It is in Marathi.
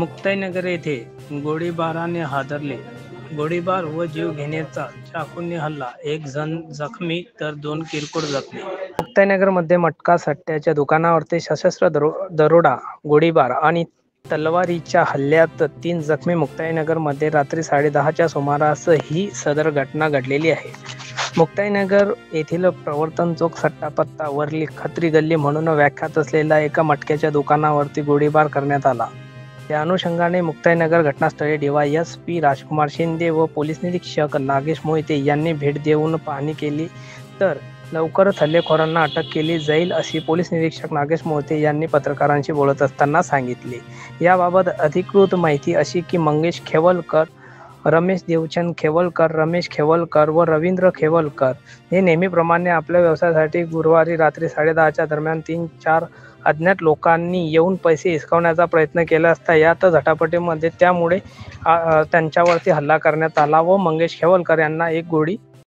मुक्ताईनगर येथे गोळीबाराने हादरले. गोळीबार व जीव घेण्याचा चाकूने हल्ला, एक जण जखमी तर 2 किरकोळ जखमी. मुक्ताईनगरमध्ये मटका सट्ट्याच्या दुकानावरती सशस्त्र दरोडा, गोळीबार आणि तलवारीच्या हल्ल्यात 3 जखमी. मुक्ताईनगरमध्ये रात्री 10:30च्या सुमारास ही सदर घटना घडलेली आहे. मुक्ताईनगर येथील प्रवर्तन चौक सट्टापत्ता वरली खत्री गल्ली म्हणून व्याख्यात असलेल्या एका मटक्याच्या दुकानावरती गोळीबार करण्यात आला. त्या अनुषंगाने मुक्ताईनगर घटनास्थळी DYSP राजकुमार शिंदे व पोलीस निरीक्षक नागेश मोहिते यांनी भेट देऊन पाहणी केली, तर लवकरच हल्लेखोरांना अटक केली जाईल अशी पोलीस निरीक्षक नागेश मोहिते यांनी पत्रकारांशी बोलत असताना सांगितले. याबाबत अधिकृत माहिती अशी की मंगेश खेवलकर, रमेश देवचंद खेवलकर, रमेश खेवलकर व रवींद्र खेवलकर हे नेहमीप्रमाणे आपल्या व्यवसायासाठी गुरुवारी रात्री 10:30च्या दरम्यान 3-4 अज्ञात लोकांनी येऊन पैसे हिसकावण्याचा प्रयत्न केला असता यात झटापटीमध्ये त्यामुळे त्यांच्यावरती हल्ला करण्यात आला व मंगेश खेवलकर यांना एक गोळी